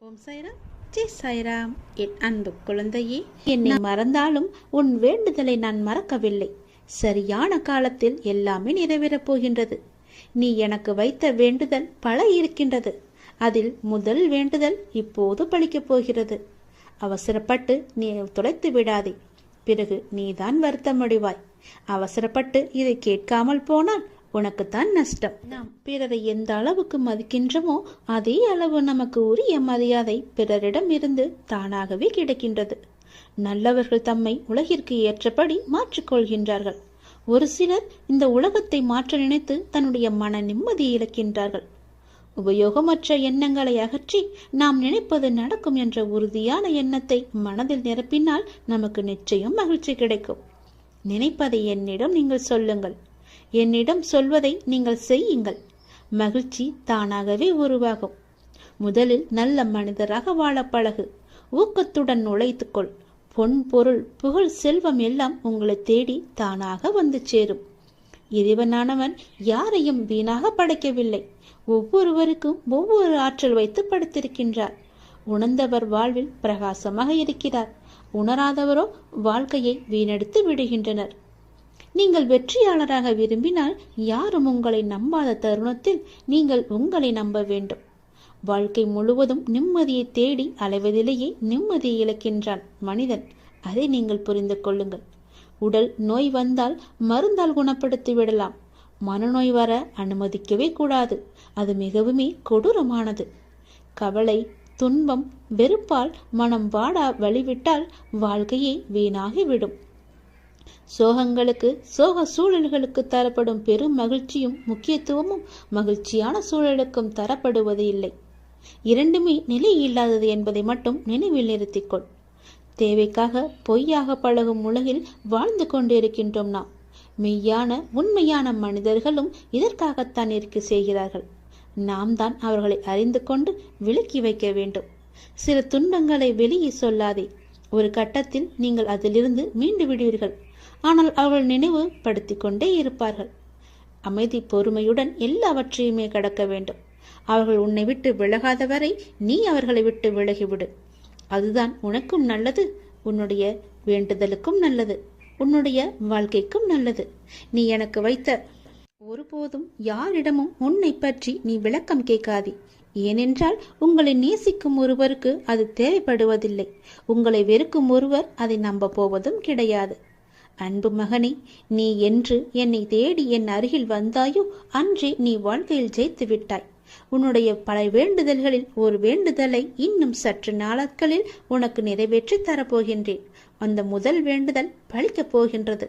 ஓம் சாய்ராம், ஜெய் சாய்ராம். என் அன்பு குழந்தையே, என்னை மறந்தாலும் உன் வேண்டுதலை நான் மறக்கவில்லை. சரியான காலத்தில் எல்லாமே நிறைவேறப் போகின்றது. நீ எனக்கு வைத்த வேண்டுதல் பல இருக்கின்றது. அதில் முதல் வேண்டுதல் இப்போது பலிக்கப் போகிறது. அவசரப்பட்டு நீ தொலைத்து விடாதே, பிறகு நீதான் வருத்தமடைவாய். அவசரப்பட்டு இதை கேட்காமல் போனால் உனக்குத்தான் நஷ்டம். நாம் பிறரை எந்த அளவுக்கு மதிக்கின்றோமோ அதே அளவு நமக்கு உரிய மரியாதை பிறரிடம் இருந்து தானாகவே கிடைக்கின்றது. நல்லவர்கள் தம்மை உலகிற்கு ஏற்றபடி மாற்றிக்கொள்கின்றார்கள். ஒரு சிலர் இந்த உலகத்தை மாற்ற நினைத்து தன்னுடைய மன நிம்மதியை இழக்கின்றார்கள். உபயோகமற்ற எண்ணங்களை அகற்றி நாம் நினைப்பது நடக்கும் என்ற உறுதியான எண்ணத்தை மனதில் நிரப்பினால் நமக்கு நிச்சயம் மகிழ்ச்சி கிடைக்கும். நினைப்பதை என்னிடம் நீங்கள் சொல்லுங்கள், என்னிடம் சொல்வதை நீங்கள் செய்யுங்கள். மகிழ்ச்சி தானாகவே உருவாகும். முதலில் நல்ல மனிதராக வாழ பழகு. ஊக்கத்துடன் உழைத்துக்கொள். பொன், பொருள், புகழ், செல்வம் எல்லாம் உங்களை தேடி தானாக வந்து சேரும். இறைவனானவன் யாரையும் வீணாக படைக்கவில்லை. ஒவ்வொருவருக்கும் ஒவ்வொரு ஆற்றல் வைத்து படைத்திருக்கின்றார். உணர்ந்தவர் வாழ்வில் பிரகாசமாக இருக்கிறார். உணராதவரோ வாழ்க்கையை வீணடித்து விடுகின்றனர். நீங்கள் வெற்றியாளராக விரும்பினால் யாரும் உங்களை நம்பாத தருணத்தில் நீங்கள் உங்களை நம்ப வேண்டும். வாழ்க்கை முழுவதும் நிம்மதியை தேடி அலைவதிலேயே நிம்மதியை இழக்கின்றான் மனிதன். அதை நீங்கள் புரிந்து கொள்ளுங்கள். உடல் நோய் வந்தால் மருந்தால் குணப்படுத்தி விடலாம். மனநோய் வர அனுமதிக்கவே கூடாது. அது மிகவுமே கொடூரமானது. கவலை, துன்பம், வெறுப்பால் மனம் வாடா வழிவிட்டால் வாழ்க்கையே வீணாகிவிடும். சோகங்களுக்கு, சோக சூழல்களுக்கு தரப்படும் பெரும் மகிழ்ச்சியும் முக்கியத்துவமும் மகிழ்ச்சியான சூழலுக்கும் தரப்படுவது இல்லை. இரண்டுமே நிலை இல்லாதது என்பதை மட்டும் நினைவில் நிறுத்திக்கொள். தேவைக்காக பொய்யாக பழகும் உலகில் வாழ்ந்து கொண்டிருக்கின்றோம் நாம். மெய்யான உண்மையான மனிதர்களும் இதற்காகத்தான் இருக்க செய்கிறார்கள். நாம் தான் அவர்களை அறிந்து கொண்டு விலக்கி வைக்க வேண்டும். சில துன்பங்களை வெளியே சொல்லாதே. ஒரு கட்டத்தில் நீங்கள் அதிலிருந்து மீண்டு விடுவீர்கள். ஆனால் அவர்கள் நினைவு படுத்தி கொண்டே இருப்பார்கள். அமைதி, பொறுமையுடன் எல்லாவற்றையுமே கடக்க வேண்டும். அவர்கள் உன்னை விட்டு விலகாத வரை நீ அவர்களை விட்டு விலகிவிடு. அதுதான் உனக்கும் நல்லது, உன்னுடைய வேண்டுதலுக்கும் நல்லது, உன்னுடைய வாழ்க்கைக்கும் நல்லது. நீ எனக்கு வைத்த ஒருபோதும் யாரிடமும் உன்னை பற்றி நீ விளக்கம் கேட்காதே. ஏனென்றால் உங்களை நேசிக்கும் ஒருவருக்கு அது தேவைப்படுவதில்லை. உங்களை வெறுக்கும் ஒருவர் அதை நம்ப போவதும் கிடையாது. அன்பு மகனே, நீ என்று என்னை தேடி என் அருகில் வந்தாயோ அன்றே நீ வாழ்க்கையில் ஜெயித்து விட்டாய். உன்னுடைய பல வேண்டுதல்களில் ஒரு வேண்டுதலை இன்னும் சற்று நாட்களில் உனக்கு நிறைவேற்றி தரப்போகின்றேன். அந்த முதல் வேண்டுதல் பலிக்கப் போகின்றது.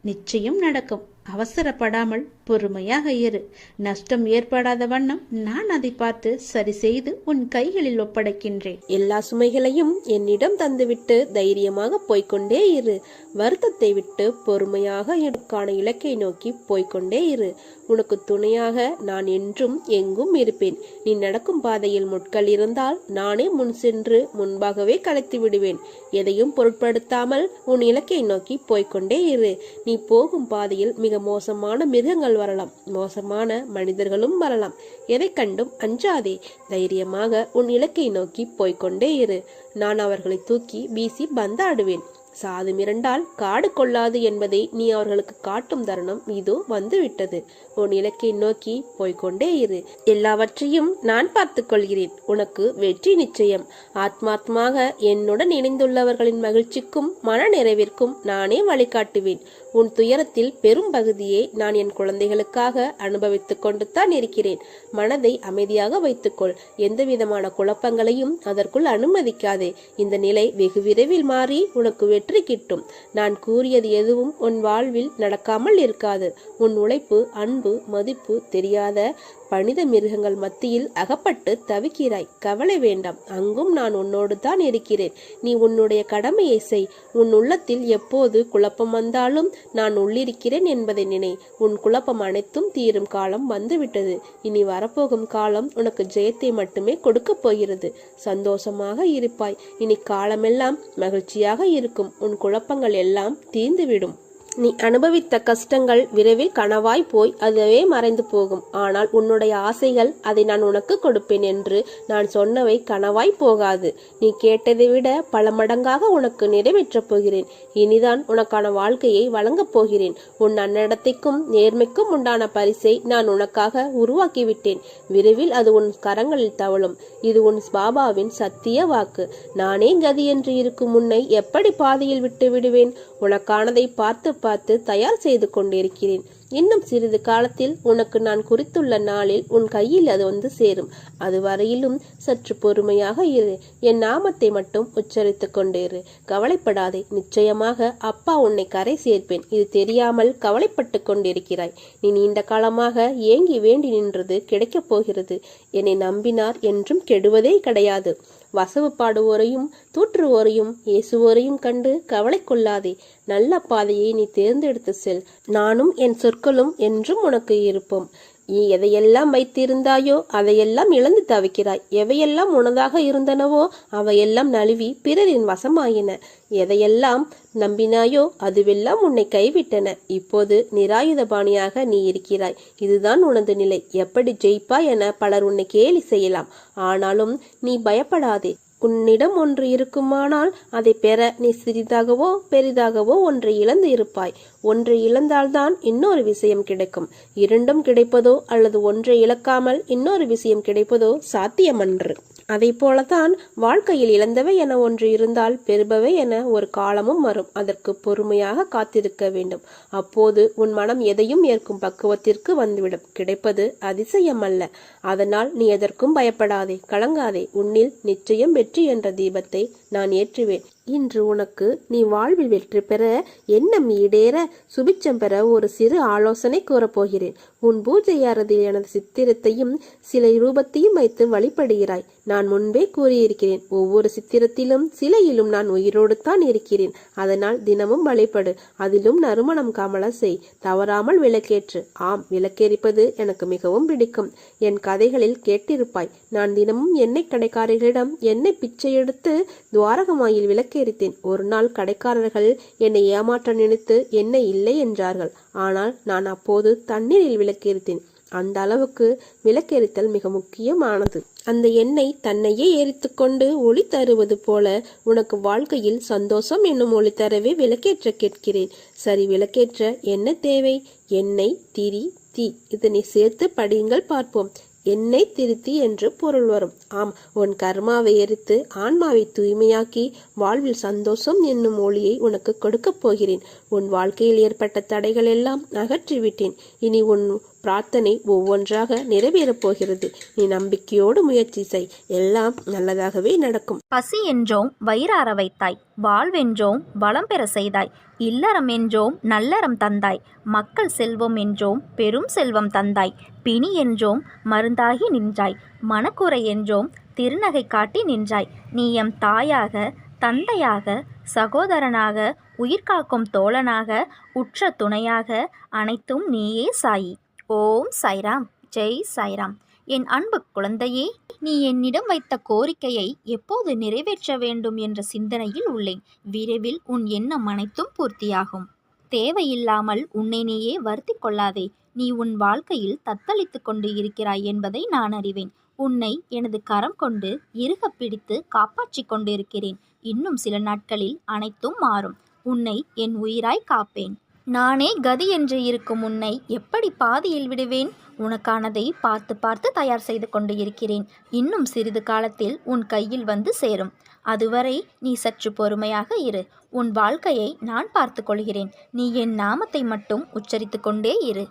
நிச்சயம் நடக்கும். அவசரப்படாமல் பொறுமையாக இரு. நஷ்டம் ஏற்படாத வண்ணம் நான் அதை பார்த்து சரி செய்து உன் கைகளில் ஒப்படைக்கின்றேன். எல்லா சுமைகளையும் என்னிடம் தந்துவிட்டு தைரியமாக போய்கொண்டே இரு. வருத்தத்தை விட்டு பொறுமையாக எனக்கான இலக்கை நோக்கி போய்கொண்டே இரு. உனக்கு துணையாக நான் என்றும் எங்கும் இருப்பேன். நீ நடக்கும் பாதையில் முட்கள் இருந்தால் நானே முன் சென்று முன்பாகவே கலைத்து விடுவேன். எதையும் பொருட்படுத்தாமல் உன் இலக்கை நோக்கி போய்கொண்டே இரு. நீ போகும் பாதையில் மிக மோசமான மிருகங்கள் வரலாம், மோசமான மனிதர்களும் வரலாம். எதை கண்டும் அஞ்சாதே. தைரியமாக உன் இலக்கை நோக்கி போய்கொண்டே இரு. நான் அவர்களை தூக்கி வீசி பந்தாடுவேன். சாது மிரண்டால் காடு கொள்ளாது என்பதை நீ அவர்களுக்கு காட்டும் தருணம் இதோ வந்துவிட்டது. உன் இலக்கை நோக்கி போய்கொண்டே இரு. எல்லாவற்றையும் நான் பார்த்துக் கொள்கிறேன். உனக்கு வெற்றி நிச்சயம். ஆத்மாத்மாக என்னுடன் இணைந்துள்ளவர்களின் மகிழ்ச்சிக்கும் மன நிறைவிற்கும் நானே வழிகாட்டுவேன். உன் துயரத்தில் பெரும் பகுதியை நான் என் குழந்தைகளுக்காக அனுபவித்துக் கொண்டு தான் இருக்கிறேன். மனதை அமைதியாக வைத்துக்கொள். எந்த விதமான குழப்பங்களையும் அதற்குள் அனுமதிக்காதே. இந்த நிலை வெகு விரைவில் மாறி உனக்கு வெற்றி கிட்டும். நான் கூறியது எதுவும் உன் வாழ்வில் நடக்காமல் இருக்காது. உன் உழைப்பு, அன்பு, மதிப்பு தெரியாத பணித மிருகங்கள் மத்தியில் அகப்பட்டு தவிக்கிறாய். கவலை வேண்டாம். அங்கும் நான் உன்னோடு தான் இருக்கிறேன். நீ உன்னுடைய கடமையை செய். உன் உள்ளத்தில் எப்போது குழப்பம் வந்தாலும் நான் உள்ளிருக்கிறேன் என்பதை நினை. உன் குழப்பம் அனைத்தும் தீரும் காலம் வந்துவிட்டது. இனி வரப்போகும் காலம் உனக்கு ஜெயத்தை மட்டுமே கொடுக்க போகிறது. சந்தோஷமாக இருப்பாய். இனி காலமெல்லாம் மகிழ்ச்சியாக இருக்கும். உன் குழப்பங்கள் எல்லாம் தீர்ந்துவிடும். நீ அனுபவித்த கஷ்டங்கள் விரைவில் கனவாய் போய் அதுவே மறைந்து போகும். ஆனால் உன்னுடைய ஆசைகள், அதை நான் உனக்கு கொடுப்பேன் என்று நான் சொன்னவை கனவாய் போகாது. நீ கேட்டதை விட பல மடங்காக உனக்கு நிறைவேற்றப் போகிறேன். இனிதான் உனக்கான வாழ்க்கையை வழங்கப் போகிறேன். உன் நன்னடத்தைக்கும் நேர்மைக்கும் உண்டான பரிசை நான் உனக்காக உருவாக்கிவிட்டேன். விரைவில் அது உன் கரங்களில் தவழும். இது உன் பாபாவின் சத்திய வாக்கு. நானே கதி என்று இருக்கும் உன்னை எப்படி பாதையில் விட்டு விடுவேன்? உனக்கானதை பார்த்து பார்த்து தயார் செய்து கொண்டிருக்கிறேன். இன்னும் சிறிது காலத்தில் உனக்கு நான் குறித்துள்ள நாளில் உன் கையில் அது வந்து சேரும். அது வரையிலும் சற்று பொறுமையாக இரு. என் நாமத்தை மட்டும் உச்சரித்துக் கொண்டிரு. கவலைப்படாதே. நிச்சயமாக அப்பா உன்னை கரை சேர்ப்பேன். இது தெரியாமல் கவலைப்பட்டு கொண்டிருக்கிறாய். நீ நீண்ட காலமாக ஏங்கி வேண்டி நின்றது கிடைக்கப் போகிறது. என்னை நம்பினார் என்றும் கெடுவதே கிடையாது. வசவு பாடுவோரையும் தூற்றுவோரையும் ஏசுவோரையும் கண்டு கவலை கொள்ளாதே. நல்ல பாதையை நீ தேர்ந்தெடுத்து செல். நானும் என் சொற்களும் என்றும் உனக்கு இருப்போம். நீ எதையெல்லாம் வைத்திருந்தாயோ அதையெல்லாம் இழந்து தவிக்கிறாய். எவையெல்லாம் உனதாக இருந்தனவோ அவையெல்லாம் நழுவி பிறரின் வசமாயின. எதையெல்லாம் நம்பினாயோ அதுவெல்லாம் உன்னை கைவிட்டன. இப்போது நிராயுதபாணியாக நீ இருக்கிறாய். இதுதான் உனது நிலை. எப்படி ஜெயிப்பாய் என பலர் உன்னை கேலி செய்யலாம். ஆனாலும் நீ பயப்படாதே. உன்னிடம் ஒன்று இருக்குமானால் அதை பெற நீ சிறிதாகவோ பெரிதாகவோ ஒன்றை இழந்து இருப்பாய். ஒன்றை இழந்தால்தான் இன்னொரு விஷயம் கிடைக்கும். இரண்டும் கிடைப்பதோ அல்லது ஒன்றை இழக்காமல் இன்னொரு விஷயம் கிடைப்பதோ சாத்தியமன்று. அதை போலத்தான் வாழ்க்கையில் இழந்தவை என ஒன்று இருந்தால் பெறுபவை என ஒரு காலமும் வரும். அதற்கு பொறுமையாக காத்திருக்க வேண்டும். அப்போது உன் மனம் எதையும் ஏற்கும் பக்குவத்திற்கு வந்துவிடும். கிடைப்பது அதிசயம் அல்ல. அதனால் நீ எதற்கும் பயப்படாதே, கலங்காதே. உன்னில் நிச்சயம் வெற்றி என்ற தீபத்தை நான் ஏற்றுவேன். இன்று உனக்கு நீ வாழ்வில் வெற்றி பெற, எண்ணம் ஈடேற, சுபிச்சம் பெற ஒரு சிறு ஆலோசனை கூறப்போகிறேன். உன் பூஜை அறையில் எனது சித்திரத்தையும் சிலை ரூபத்தையும் வைத்து வழிபடுகிறாய். நான் முன்பே கூறியிருக்கிறேன், ஒவ்வொரு சித்திரத்திலும் சிலையிலும் நான் உயிரோடு தான் இருக்கிறேன். அதனால் தினமும் வழிபடு. அதிலும் நறுமணம் கமல செய். தவறாமல் விளக்கேற்று. ஆம், விளக்கேறிப்பது எனக்கு மிகவும் பிடிக்கும். என் கதைகளில் கேட்டிருப்பாய். நான் தினமும் எண்ணெய் கடைக்காரர்களிடம் எண்ணெய் பிச்சை எடுத்து துவாரகமாயில் விளக்கேறித்தேன். ஒரு நாள் கடைக்காரர்கள் என்னை ஏமாற்ற நினைத்து எண்ணெய் இல்லை என்றார்கள். ஆனால் நான் அப்போது தண்ணீரில் விளக்கேறித்தேன். அந்த அளவுக்கு விளக்கெரித்தல் மிக முக்கியமானது. அந்த எண்ணெய் தன்னையே எரித்துக்கொண்டு ஒளி தருவது போல உனக்கு வாழ்க்கையில் சந்தோஷம் என்னும் ஒளி தரவே விளக்கேற்ற கேட்கிறேன். சரி, விளக்கேற்ற என்ன தேவை? எண்ணெய், திரி, தீ. இதனை சேர்த்து படியுங்கள் பார்ப்போம். எண்ணெய் திருத்தி என்று பொருள் வரும். ஆம், உன் கர்மாவை எரித்து ஆன்மாவை தூய்மையாக்கி வாழ்வில் சந்தோஷம் என்னும் ஒளியை உனக்கு கொடுக்கப் போகிறேன். உன் வாழ்க்கையில் ஏற்பட்ட தடைகள் எல்லாம் அகற்றிவிட்டேன். இனி உன் பிரார்த்தனை ஒவ்வொன்றாக நிறைவேறப் போகிறது. நீ நம்பிக்கையோடு முயற்சி செய். எல்லாம் நல்லதாகவே நடக்கும். பசி என்றோம் வயிறார வைத்தாய், வாழ்வென்றோம் வளம் பெற செய்தாய், இல்லறம் என்றோம் நல்லறம் தந்தாய், மக்கள் செல்வம் என்றோம் பெரும் செல்வம் தந்தாய், பிணி என்றோம் மருந்தாகி நின்றாய், மனக்குறை என்றோம் திருநகை காட்டி நின்றாய். நீ எம் தாயாக, தந்தையாக, சகோதரனாக, உயிர்காக்கும் தோழனாக, உற்ற துணையாக, அனைத்தும் நீயே சாயி. ஓம் சாய்ராம். ஜெய் சாய்ராம். என் அன்பு குழந்தையே, நீ என்னிடம் வைத்த கோரிக்கையை எப்போது நிறைவேற்ற வேண்டும் என்ற சிந்தனையில் உள்ளேன். விரைவில் உன் எண்ணம் அனைத்தும் பூர்த்தியாகும். தேவையில்லாமல் உன்னை நீயே வருத்திக் கொள்ளாதே. நீ உன் வாழ்க்கையில் தத்தளித்து கொண்டு இருக்கிறாய் என்பதை நான் அறிவேன். உன்னை எனது கரம் கொண்டு இறுக பிடித்து காப்பாற்றிக் கொண்டிருக்கிறேன். இன்னும் சில நாட்களில் அனைத்தும் மாறும். உன்னை என் உயிராய் காப்பேன். நானே கதி என்று இருக்கும் உன்னை எப்படி பாதியில் விடுவேன்? உனக்கானதை பார்த்து பார்த்து தயார் செய்து கொண்டு இருக்கிறேன். இன்னும் சிறிது காலத்தில் உன் கையில் வந்து சேரும். அதுவரை நீ சற்று பொறுமையாக இரு. உன் வாழ்க்கையை நான் பார்த்து கொள்கிறேன். நீ என் நாமத்தை மட்டும் உச்சரித்து கொண்டே இரு.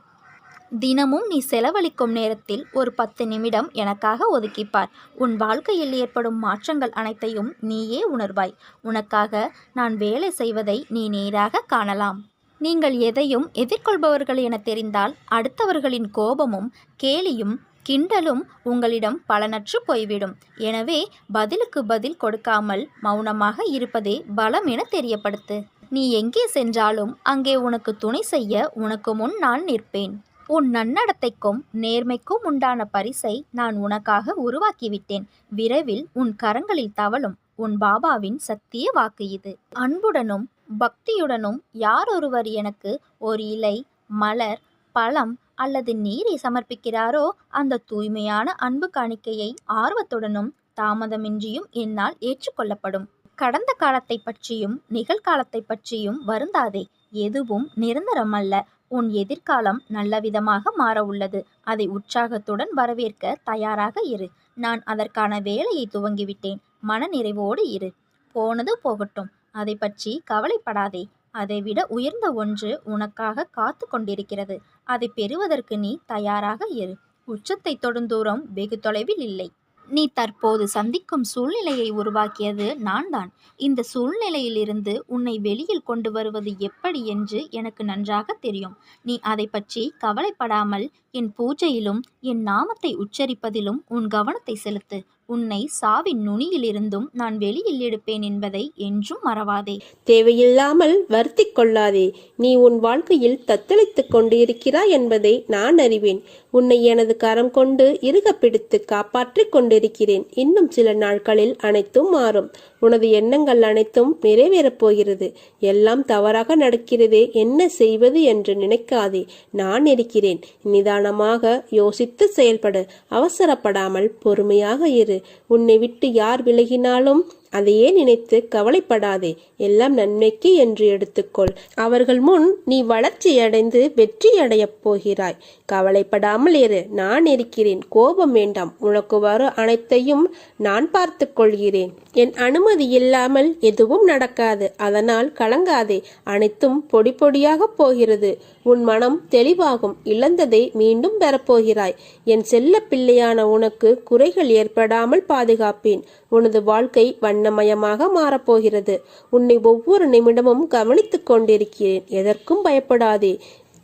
தினமும் நீ செலவழிக்கும் நேரத்தில் ஒரு 10 நிமிடம் எனக்காக ஒதுக்கிப்பார். உன் வாழ்க்கையில் ஏற்படும் மாற்றங்கள் அனைத்தையும் நீயே உணர்வாய். உனக்காக நான் வேலை செய்வதை நீ நேராக காணலாம். நீங்கள் எதையும் எதிர்கொள்பவர்கள் என தெரிந்தால் அடுத்தவர்களின் கோபமும் கேலியும் கிண்டலும் உங்களிடம் பலனற்று போய்விடும். எனவே பதிலுக்கு பதில் கொடுக்காமல் மௌனமாக இருப்பதே பலம் என தெரியப்படுத்து. நீ எங்கே சென்றாலும் அங்கே உனக்கு துணை செய்ய உனக்கு முன் நான் நிற்பேன். உன் நன்னடத்தைக்கும் நேர்மைக்கும் உண்டான பரிசை நான் உனக்காக உருவாக்கிவிட்டேன். விரைவில் உன் கரங்களில் தவழும். உன் பாபாவின் சத்திய வாக்கு இது. அன்புடனும் பக்தியுடனும் யாரொருவர் எனக்கு ஒரு இலை, மலர், பழம் அல்லது நீரை சமர்ப்பிக்கிறாரோ அந்த தூய்மையான அன்பு காணிக்கையை ஆர்வத்துடனும் தாமதமின்றியும் என்னால் ஏற்றுக்கொள்ளப்படும். கடந்த காலத்தை பற்றியும் நிகழ்காலத்தை பற்றியும் வருந்தாதே. எதுவும் நிரந்தரமல்ல. உன் எதிர்காலம் நல்லவிதமாக மாற உள்ளது. அதை உற்சாகத்துடன் வரவேற்க தயாராக இரு. நான் அதற்கான வேலையை துவங்கிவிட்டேன். மனநிறைவோடு இரு. போனது போகட்டும். அதை பற்றி கவலைப்படாதே. அதைவிட உயர்ந்த ஒன்று உனக்காக காத்து கொண்டிருக்கிறது. அதை பெறுவதற்கு நீ தயாராக இரு. உச்சத்தை தொடும் தூரம் வெகு தொலைவில் இல்லை. நீ தற்போது சந்திக்கும் சூழ்நிலையை உருவாக்கியது நான்தான். இந்த சூழ்நிலையிலிருந்து உன்னை வெளியில் கொண்டு வருவது எப்படி என்று எனக்கு நன்றாக தெரியும். நீ அதை பற்றி கவலைப்படாமல் என் பூஜையிலும் என் நாமத்தை உச்சரிப்பதிலும் உன் கவனத்தை செலுத்து. உன்னை சாவின் நுனியிலிருந்தும் நான் வெளியில் எடுப்பேன் என்பதை என்றும் மறவாதே. தேவையில்லாமல் வருத்திக் கொள்ளாதே. நீ உன் வாழ்க்கையில் தத்தளித்துக் கொண்டிருக்கிறாய் என்பதை நான் அறிவேன். உன்னை எனது கரம் கொண்டு இறுக பிடித்து காப்பாற்றிக் கொண்டிருக்கிறேன். இன்னும் சில நாட்களில் அனைத்தும் மாறும். உனது எண்ணங்கள் அனைத்தும் நிறைவேறப் போகிறது. எல்லாம் தவறாக நடக்கிறதே, என்ன செய்வது என்று நினைக்காதே. நான் இருக்கிறேன். நிதானமாக யோசித்து செயல்படு. அவசரப்படாமல் பொறுமையாக இரு. உன்னை விட்டு யார் விலகினாலும் அதையே நினைத்து கவலைப்படாதே. எல்லாம் நன்மைக்கு என்று எடுத்துக்கொள். அவர்கள் முன் நீ வளர்ச்சியடைந்து வெற்றியடையப் போகிறாய். கவலைப்படாமல் இரு. நான் இருக்கிறேன். கோபம் வேண்டாம். உனக்கு வரும் அனைத்தையும் நான் பார்த்து கொள்கிறேன். என் அனுமதி இல்லாமல் எதுவும் நடக்காது. அதனால் கலங்காதே. அனைத்தும் பொடி பொடியாக போகிறது. உன் மனம் தெளிவாகும். இழந்ததை மீண்டும் பெறப்போகிறாய். என் செல்ல பிள்ளையான உனக்கு குறைகள் ஏற்படாமல் பாதுகாப்பேன். உனது வாழ்க்கை வண்ணமயமாக மாறப்போகிறது. உன்னை ஒவ்வொரு நிமிடமும் கவனித்துக் கொண்டிருக்கிறேன். எதற்கும் பயப்படாதே.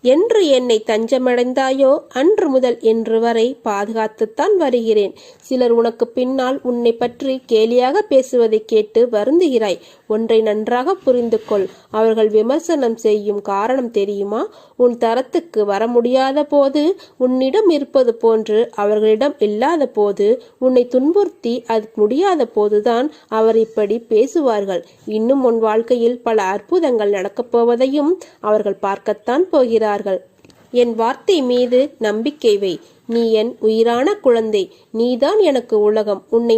என்று என்னை தஞ்சமடைந்தாயோ அன்று முதல் இன்று வரை பாதுகாத்துத்தான் வருகிறேன். சிலர் உனக்கு பின்னால் உன்னை பற்றி கேலியாக பேசுவதை கேட்டு வருந்துகிறாய். ஒன்றை நன்றாக புரிந்து கொள். அவர்கள் விமர்சனம் செய்யும் காரணம் தெரியுமா? உன் தரத்துக்கு வர முடியாத போது, உன்னிடம் இருப்பது போன்று அவர்களிடம் இல்லாத போது, உன்னை துன்புறுத்தி அது முடியாத போதுதான் அவர் இப்படி பேசுவார்கள். இன்னும் உன் வாழ்க்கையில் பல அற்புதங்கள் நடக்கப் போவதையும் அவர்கள் பார்க்கத்தான் போகிறார்கள். என் வார்த்தை மீது நம்பிக்கை வை. நீ என் உயிரான குழந்தை. நீதான் எனக்கு உலகம். உன்னை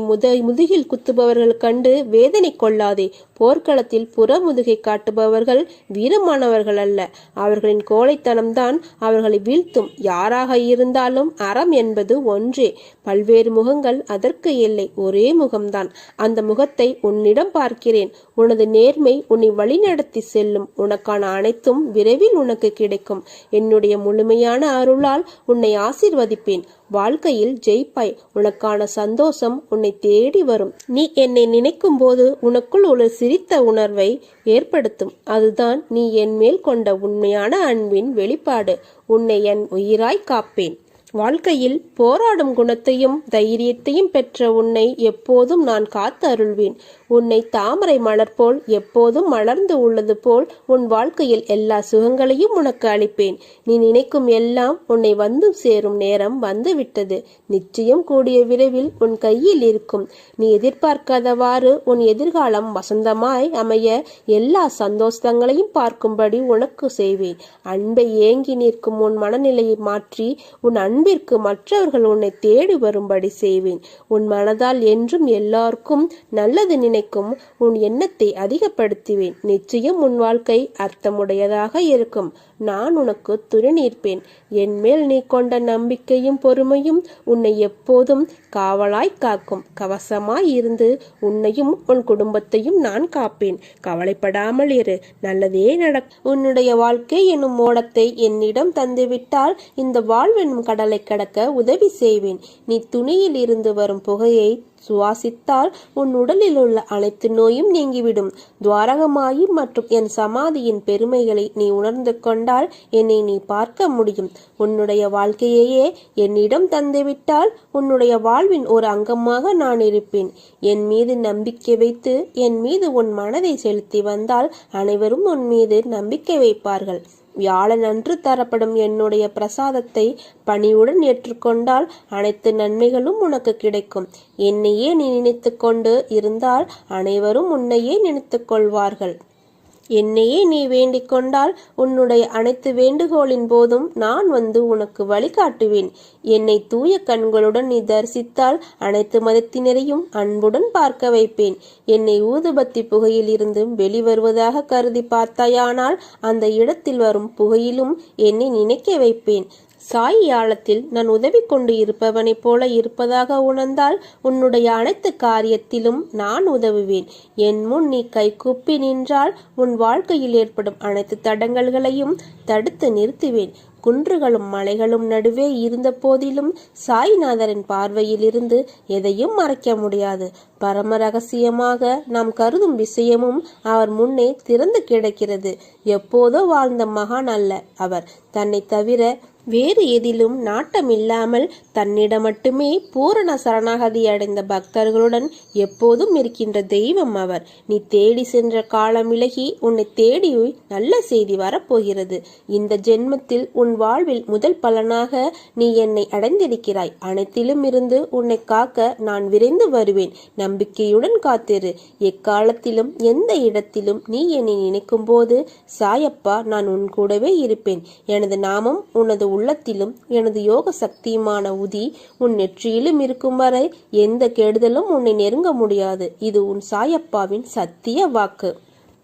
முதுகில் குத்துபவர்கள் கண்டு வேதனை கொள்ளாதே. போர்க்களத்தில் புறமுதுகை காட்டுபவர்கள் வீரமானவர்கள் அல்ல. அவர்களின் கோழைத்தனம்தான் அவர்களை வீழ்த்தும். யாராக இருந்தாலும் அறம் என்பது ஒன்றே. பல்வேறு முகங்கள் அதற்கு இல்லை. ஒரே முகம்தான். அந்த முகத்தை உன்னிடம் பார்க்கிறேன். உனது நேர்மை உன்னை வழிநடத்தி செல்லும். உனக்கான அனைத்தும் விரைவில் உனக்கு கிடைக்கும். என்னுடைய முழுமையான அருளால் உன்னை ஆசீர்வதிப்பேன். வாழ்க்கையில் ஜெயிப்பாய். உனக்கான சந்தோஷம் உன்னை தேடி வரும். நீ என்னை நினைக்கும் போது உனக்குள் ஒரு சிரித்த உணர்வை ஏற்படுத்தும். அதுதான் நீ என் மேல் கொண்ட உண்மையான அன்பின் வெளிப்பாடு. உன்னை என் உயிராய் காப்பேன். வாழ்க்கையில் போராடும் குணத்தையும் தைரியத்தையும் பெற்ற உன்னை எப்போதும் நான் காத்து அருள்வேன். உன்னை தாமரை மலர் போல் எப்போதும் மலர்ந்து உள்ளது போல் உன் வாழ்க்கையில் எல்லா சுகங்களையும் உனக்கு அளிப்பேன். நீ நினைக்கும் எல்லாம் உன்னை வந்து சேரும் நேரம் வந்துவிட்டது. நிச்சயம் கூடிய விரைவில் உன் கையில் இருக்கும். நீ எதிர்பார்க்காதவாறு உன் எதிர்காலம் வசந்தமாய் அமைய எல்லா சந்தோஷங்களையும் பார்க்கும்படி உனக்கு செய்வேன். அன்பை ஏங்கி நிற்கும் உன் மனநிலையை மாற்றி உன் அன்பிற்கு மற்றவர்கள் உன்னை தேடி வரும்படி செய்வேன். உன் மனதால் என்றும் எல்லாருக்கும் நல்லது நினைக்கும் உன் எண்ணத்தை அதிகப்படுத்துவேன். நிச்சயம் உன் வாழ்க்கை அர்த்தமுடையதாக இருக்கும். நான் உனக்கு துணை நிற்பேன். என் மேல் நீ கொண்ட நம்பிக்கையும் பொறுமையும் உன்னை எப்போதும் காவலாய் காக்கும். கவசமாய் இருந்து உன்னையும் உன் குடும்பத்தையும் நான் காப்பேன். கவலைப்படாமல் இரு. நல்லதே நடக்கும். உன்னுடைய வாழ்க்கை என்னும் ஓடத்தை என்னிடம் தந்துவிட்டால் இந்த வாழ்வெனும் கடலை கடக்க உதவி செய்வேன். நீ துணியில் இருந்து வரும் புகையை சுவாசித்தால் உன் உடலில் உள்ள அனைத்து நோயும் நீங்கிவிடும். துவாரகமாயி மற்றும் என் சமாதியின் பெருமைகளை நீ உணர்ந்து கொண்டால் என்னை நீ பார்க்க முடியும். உன்னுடைய வாழ்க்கையையே என்னிடம் தந்துவிட்டால் உன்னுடைய வாழ்வின் ஒரு அங்கமாக நான் இருப்பேன். என் மீது நம்பிக்கை வைத்து என் மீது உன் மனதை செலுத்தி வந்தால் அனைவரும் உன் மீது நம்பிக்கை வைப்பார்கள். வியாழனன்று தரப்படும் என்னுடைய பிரசாதத்தை பணிவுடன் ஏற்றுக்கொண்டால் அனைத்து நன்மைகளும் உனக்கு கிடைக்கும். என்னையே நீ நினைத்து கொண்டு இருந்தால் அனைவரும் உன்னையே நினைத்துக் கொள்வார்கள். என்னையே நீ வேண்டிக் கொண்டால் உன்னுடைய அனைத்து வேண்டுகோளின் போதும் நான் வந்து உனக்கு வழிகாட்டுவேன். என்னை தூய கண்களுடன் நீ தரிசித்தால் அனைத்து மதத்தினரையும் அன்புடன் பார்க்க வைப்பேன். என்னை ஊதுபத்தி புகையில் இருந்து வெளிவருவதாக கருதி பார்த்தாயானால் அந்த இடத்தில் வரும் புகையிலும் என்னை நினைக்க வைப்பேன். சாய் ஆழத்தில் நான் உதவி கொண்டு இருப்பவனைப் போல இருப்பதாக உணர்ந்தால் உன்னுடைய அனைத்து காரியத்திலும் நான் உதவுவேன். என் முன் நீ கைகூப்பி நின்றால் உன் வாழ்க்கையில் ஏற்படும் அனைத்து தடங்கல்களையும் தடுத்து நிறுத்துவேன். குன்றுகளும் மலைகளும் நடுவே இருந்த போதிலும் சாய்நாதரின் பார்வையில் இருந்து எதையும் மறைக்க முடியாது. பரம ரகசியமாக நாம் கருதும் விஷயமும் அவர் முன்னே திறந்து கிடக்கிறது. எப்போதோ வாழ்ந்த மகான் அல்ல அவர். தன்னை தவிர வேறு எதிலும் நாட்டமில்லாமல் தன்னிடம் மட்டுமே பூரண சரணாகதி அடைந்த பக்தர்களுடன் எப்போதும் இருக்கின்ற தெய்வம் அவர். நீ தேடி சென்ற காலம் விலகி உன்னை தேடி நல்ல செய்தி வரப்போகிறது. இந்த ஜென்மத்தில் உன் வாழ்வில் முதல் பலனாக நீ என்னை அடைந்திருக்கிறாய். அனைத்திலும் இருந்து உன்னை காக்க நான் விரைந்து வருவேன். நம்பிக்கையுடன் காத்திரு. எக்காலத்திலும் எந்த இடத்திலும் நீ என்னை நினைக்கும் போது சாயப்பா நான் உன் கூடவே இருப்பேன். எனது நாமம் உனது உள்ளத்திலும் எனது யோக சக்தியுமான உதி உன் நெற்றியிலும் இருக்கும் வரை எந்த கெடுதலும் உன்னை நெருங்க முடியாது. இது உன் சாயப்பாவின் சத்திய வாக்கு.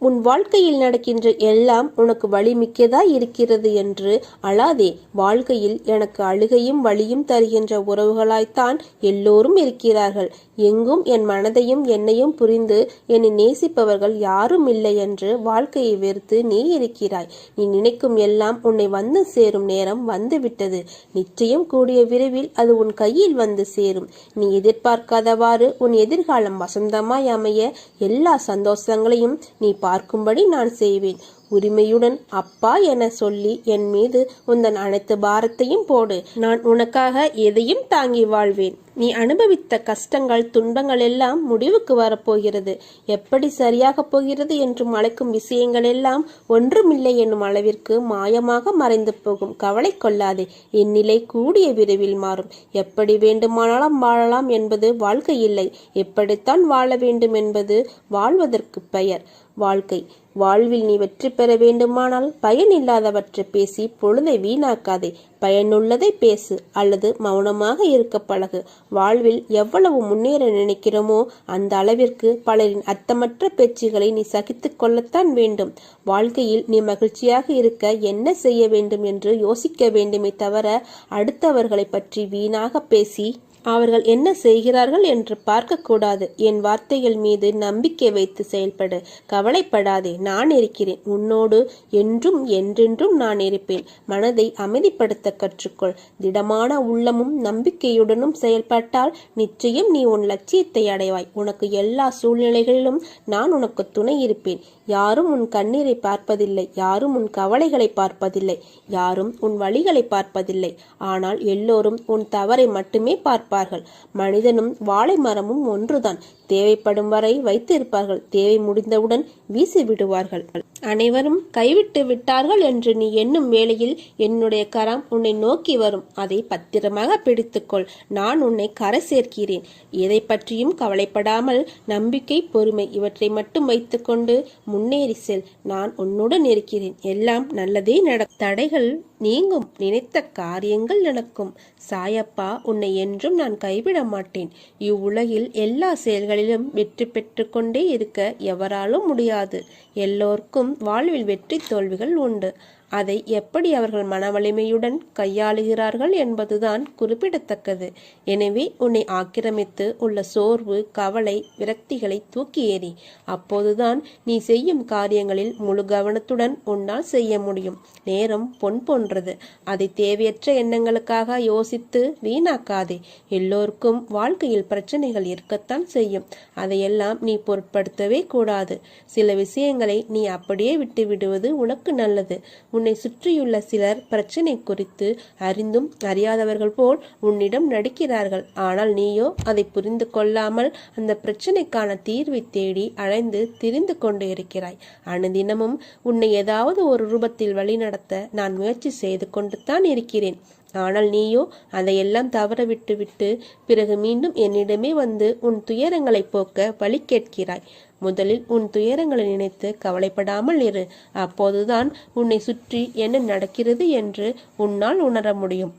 உன் வாழ்க்கையில் நடக்கின்ற எல்லாம் உனக்கு வலிமிக்கதாய் இருக்கிறது என்று அழாதே. வாழ்க்கையில் எனக்கு அழுகையும் வலியும் தருகின்ற உறவுகளாய்த்தான் எல்லோரும் இருக்கிறார்கள். எங்கும் என் மனதையும் என்னையும் புரிந்து என்னை நேசிப்பவர்கள் யாரும் இல்லை என்று வாழ்க்கையை வெறுத்து நீ இருக்கிறாய். நீ நினைக்கும் எல்லாம் உன்னை வந்து சேரும் நேரம் வந்துவிட்டது. நிச்சயம் கூடிய விரைவில் அது உன் கையில் வந்து சேரும். நீ எதிர்பார்க்காதவாறு உன் எதிர்காலம் வசந்தமாய் அமைய எல்லா சந்தோஷங்களையும் நீ பார்க்கும்படி நான் செய்வேன். உரிமையுடன் அப்பா என சொல்லி என் மீது உந்தன் அனைத்து பாரத்தையும் போடு. நான் உனக்காக எதையும் தாங்கி வாழ்வேன். நீ அனுபவித்த கஷ்டங்கள் துன்பங்கள் எல்லாம் முடிவுக்கு வரப்போகிறது. எப்படி சரியாக போகிறது என்று அழைக்கும் விஷயங்கள் எல்லாம் ஒன்றுமில்லை என்னும் அளவிற்கு மாயமாக மறைந்து போகும். கவலை கொள்ளாதே. என் நிலை கூடிய விரைவில் மாறும். எப்படி வேண்டுமானாலும் வாழலாம் என்பது வாழ்க்கை இல்லை. எப்படித்தான் வாழ வேண்டும் என்பது வாழ்வதற்கு பெயர் வாழ்க்கை. வாழ்வில் நீ வெற்றி பெற வேண்டுமானால் பயனில்லாதவற்றை பேசி பொழுதை வீணாக்காதே. பயனுள்ளதை பேசு அல்லது மௌனமாக இருக்க பழகு. வாழ்வில் எவ்வளவு முன்னேற நினைக்கிறோமோ அந்த அளவிற்கு பலரின் அர்த்தமற்ற பேச்சுகளை நீ சகித்து கொள்ளத்தான் வேண்டும். வாழ்க்கையில் நீ மகிழ்ச்சியாக இருக்க என்ன செய்ய வேண்டும் என்று யோசிக்க வேண்டுமே தவிர அடுத்தவர்களை பற்றி வீணாக பேசி அவர்கள் என்ன செய்கிறார்கள் என்று பார்க்கக்கூடாது. என் வார்த்தைகள் மீது நம்பிக்கை வைத்து செயல்படு. கவலைப்படாதே. நான் இருக்கிறேன். உன்னோடு என்றும் என்றென்றும் நான் இருப்பேன். மனதை அமைதிப்படுத்த கற்றுக்கொள். திடமான உள்ளமும் நம்பிக்கையுடனும் செயல்பட்டால் நிச்சயம் நீ உன் லட்சியத்தை அடைவாய். உனக்கு எல்லா சூழ்நிலைகளிலும் நான் உனக்கு துணை இருப்பேன். யாரும் உன் கண்ணீரை பார்ப்பதில்லை. யாரும் உன் கவலைகளை பார்ப்பதில்லை. யாரும் உன் வழிகளை பார்ப்பதில்லை. ஆனால் எல்லோரும் உன் தவறை மட்டுமே பார்ப்பார்கள். மனிதனும் வாழை மரமும் ஒன்றுதான். தேவைப்படும் வரை வைத்திருப்பார்கள். தேவை முடிந்தவுடன் வீசி விடுவார்கள். அனைவரும் கைவிட்டு விட்டார்கள் என்று நீ எண்ணும் வேளையில் என்னுடைய கரம் உன்னை நோக்கி வரும். அதை பத்திரமாக பிடித்துக்கொள். நான் உன்னை கரை சேர்க்கிறேன். எதை பற்றியும் கவலைப்படாமல் நம்பிக்கை, பொறுமை இவற்றை மட்டும் வைத்துக்கொண்டு முன்னேறி செல். நான் உன்னுடன் இருக்கிறேன். எல்லாம் நல்லதே நடக்கும். தடைகள் நீங்கும். நினைத்த காரியங்கள் நடக்கும். சாயப்பா உன்னை என்றும் நான் கைவிட மாட்டேன். இவ்வுலகில் எல்லா செயல்களிலும் வெற்றி பெற்று கொண்டே இருக்க எவராலும் முடியாது. எல்லோருக்கும் வாழ்வில் வெற்றி தோல்விகள் உண்டு. அதை எப்படி அவர்கள் மனவலிமையுடன் கையாளுகிறார்கள் என்பதுதான் குறிப்பிடத்தக்கது. எனவே உன்னை ஆக்கிரமித்து உள்ள சோர்வு, கவலை, விரக்திகளை தூக்கி எறி. அப்போதுதான் நீ செய்யும் காரியங்களில் முழு கவனத்துடன் உன்னால் செய்ய முடியும். நேரம் பொன் போன்றது. அதை தேவையற்ற எண்ணங்களுக்காக யோசித்து வீணாக்காதே. எல்லோருக்கும் வாழ்க்கையில் பிரச்சனைகள் இருக்கத்தான் செய்யும். அதையெல்லாம் நீ பொருட்படுத்தவே கூடாது. சில விஷயங்களை நீ அப்படியே விட்டு விடுவது உனக்கு நல்லது. உன்னை சுற்றியுள்ள சிலர் பிரச்சனை குறித்து அறிந்தும் அறியாதவர்கள் போல் உன்னிடம் நடிக்கிறார்கள். ஆனால் நீயோ அதை புரிந்து கொள்ளாமல் அந்த பிரச்சனைக்கான தீர்வை தேடி அலைந்து திரிந்து கொண்டு இருக்கிறாய். அனுதினமும் உன்னை ஏதாவது ஒரு ரூபத்தில் வழிநடத்த நான் முயற்சி செய்து கொண்டு தான் இருக்கிறேன். ஆனால் நீயோ அதையெல்லாம் தவற விட்டு பிறகு மீண்டும் என்னிடமே வந்து உன் துயரங்களை போக்க வழி கேட்கிறாய். முதலில் உன் துயரங்களை நினைத்து கவலைப்படாமல் இரு. அப்போதுதான் உன்னை சுற்றி என்ன நடக்கிறது என்று உன்னால் உணர முடியும்.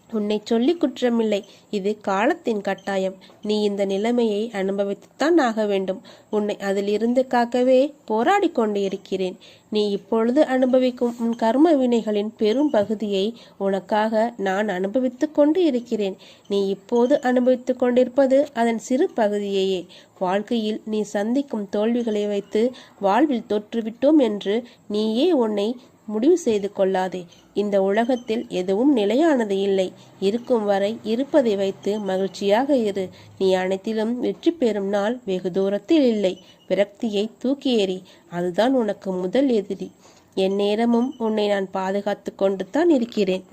உன்னை சொல்லி குற்றமில்லை, இது காலத்தின் கட்டாயம். நீ இந்த நிலைமையை அனுபவித்துத்தான் ஆக வேண்டும். உன்னை அதிலிருந்து காக்கவே போராடி கொண்டு இருக்கிறேன். நீ இப்பொழுது அனுபவிக்கும் உன் கர்ம வினைகளின் பெரும் பகுதியை உனக்காக நான் அனுபவித்துக் கொண்டு இருக்கிறேன். நீ இப்போது அனுபவித்துக் கொண்டிருப்பது அதன் சிறு பகுதியையே. வாழ்க்கையில் நீ சந்திக்கும் தோல்விகளை வைத்து வாழ்வில் தோற்றுவிட்டோம் என்று நீயே உன்னை முடிவு செய்து கொள்ளாதே. இந்த உலகத்தில் எதுவும் நிலையானது இல்லை. இருக்கும் வரை இருப்பதை வைத்து மகிழ்ச்சியாக இரு. நீ அனைத்திலும் வெற்றி பெறும் நாள் வெகு தூரத்தில் இல்லை. விரக்தியை தூக்கி எறி. அதுதான் உனக்கு முதல் எதிரி. என் நேரமும் உன்னை நான் பாதுகாத்து கொண்டு தான் இருக்கிறேன்.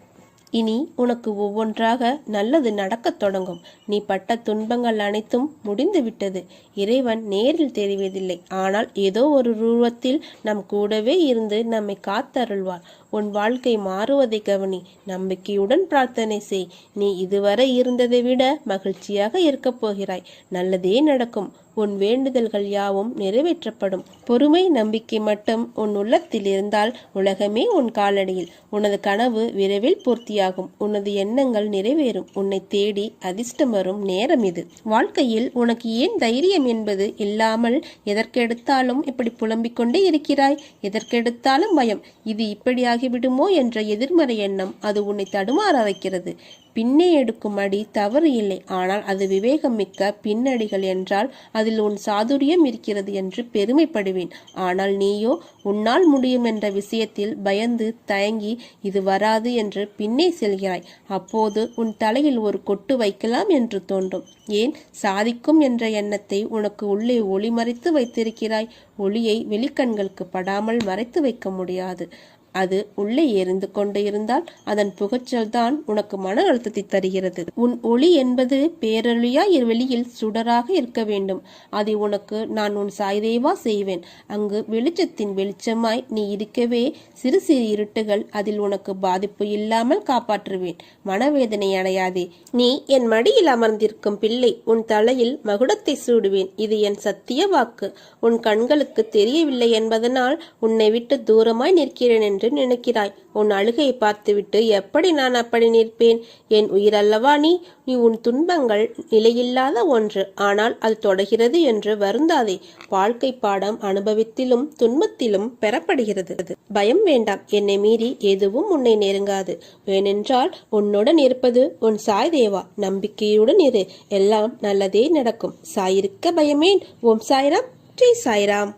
இனி உனக்கு ஒவ்வொன்றாக நல்லது நடக்கத் தொடங்கும். நீ பட்ட துன்பங்கள் அனைத்தும் முடிந்து விட்டது. இறைவன் நேரில் தெரிவதில்லை, ஆனால் ஏதோ ஒரு ரூபத்தில் நம் கூடவே இருந்து நம்மை காத்தருள்வார். உன் வாழ்க்கை மாறுவதை கவனி. நம்பிக்கையுடன் பிரார்த்தனை செய். நீ இதுவரை இருந்ததை விட மகிழ்ச்சியாக இருக்கப் போகிறாய். நல்லதே நடக்கும். உன் வேண்டுதல்கள் யாவும் நிறைவேற்றப்படும். பொறுமை, நம்பிக்கை மட்டும் உன் உள்ளத்தில் இருந்தால் உலகமே உன் காலடியில். உனது கனவு விரைவில் பூர்த்தியாகும். உனது எண்ணங்கள் நிறைவேறும். உன்னை தேடி அதிர்ஷ்டம் வரும் நேரம் இது. வாழ்க்கையில் உனக்கு ஏன் தைரியம் என்பது இல்லாமல் எதற்கெடுத்தாலும் இப்படி புலம்பிக் கொண்டே இருக்கிறாய்? எதற்கெடுத்தாலும் பயம். இது இப்படியாகிவிடுமோ என்ற எதிர்மறை எண்ணம் அது உன்னை தடுமாற வைக்கிறது. பின்னே எடுக்கும் அடி தவறு இல்லை, ஆனால் அது விவேகம் மிக்க பின்னடிகள் என்றால் அதில் உன் சாதுரியம் இருக்கிறது என்று பெருமைப்படுவேன். ஆனால் நீயோ உன்னால் முடியும் என்ற விஷயத்தில் பயந்து தயங்கி இது வராது என்று பின்னே செல்கிறாய். அப்போது உன் தலையில் ஒரு கொட்டு வைக்கலாம் என்று தோன்றும். ஏன் சாதிக்கும் என்ற எண்ணத்தை உனக்கு உள்ளே ஒளி மறைத்து வைத்திருக்கிறாய். ஒளியை வெளிக்கண்களுக்கு படாமல் மறைத்து வைக்க முடியாது. அது உள்ளே எரிந்து கொண்டு இருந்தால் அதன் புகைச்சல் தான் உனக்கு மன அழுத்தத்தை தருகிறது. உன் ஒளி என்பது பேரொளியாய் வெளியில் சுடராக இருக்க வேண்டும். அதை உனக்கு நான் உன் சாய்தேவா செய்வேன். அங்கு வெளிச்சத்தின் வெளிச்சமாய் நீ இருக்கவே சிறு சிறு இருட்டுகள் அதில் உனக்கு பாதிப்பு இல்லாமல் காப்பாற்றுவேன். மனவேதனை அடையாதே. நீ என் மடியில் அமர்ந்திருக்கும் பிள்ளை. உன் தலையில் மகுடத்தை சூடுவேன். இது என் சத்திய வாக்கு. உன் கண்களுக்கு தெரியவில்லை என்பதனால் உன்னை விட்டு தூரமாய் நிற்கிறேன் என்று நினைக்கிறாய். உன் அழுகையை பார்த்துவிட்டு எப்படி நான் அப்படி நிற்பேன்? என் உயிரல்லவா நீ. உன் துன்பங்கள் நிலையில்லாத ஒன்று, ஆனால் அது தொடர்கிறது என்று வருந்தாதே. வாழ்க்கை பாடம் அனுபவத்திலும் துன்பத்திலும் பெறப்படுகிறது. பயம் வேண்டாம். என்னை மீறி எதுவும் உன்னை நெருங்காது. ஏனென்றால் உன்னுடன் இருப்பது உன் சாய் தேவா. நம்பிக்கையுடன் இரு. எல்லாம் நல்லதே நடக்கும். சாயிருக்க பயமேன். ஓம் சாய்ராம். ஜெய் சாய்ராம்.